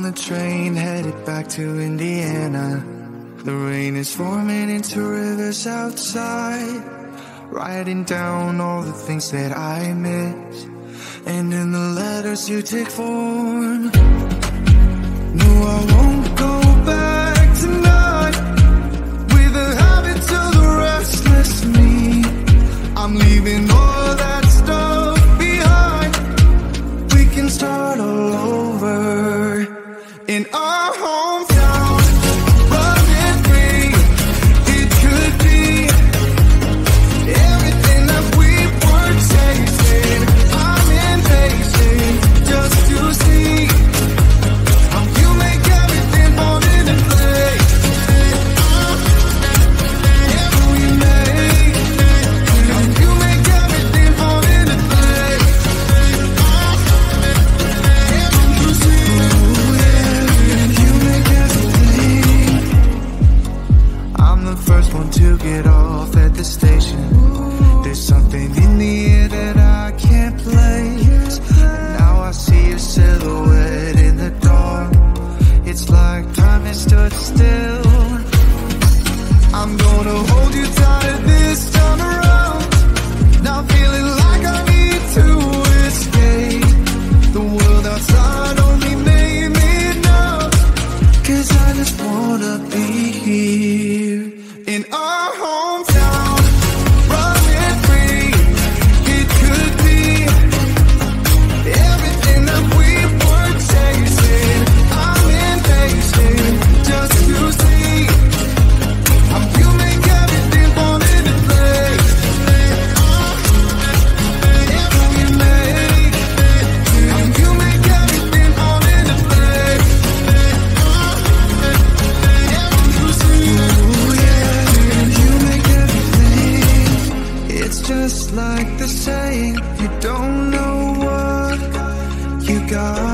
the train headed back to Indiana. The rain is forming into rivers outside, writing down all the things that I miss, and in the letters you take form. No, I won't go back tonight with the habits of the restless me. I'm leaving all that stuff behind. We can start all over in our hometown. Running free, it could be everything that we were chasing. I'm impatient just to see how you make everything fall into place. How you make everything fall into place. You see, you make everything. I'm the first one to get off at the station. There's something in the air that I can't place. And now I see your silhouette in the dark. It's like time has stood still. I'm gonna hold you tight this time around. Now feeling like I need to escape. The world outside only made me numb. 'Cause I just wanna be here in our hometown. Running free, it could be everything that we were chasing. I'm impatient just to see how you make everything fall into place. How you make everything fall into place. You see, you make everything. It's just like the saying, you don't know what you got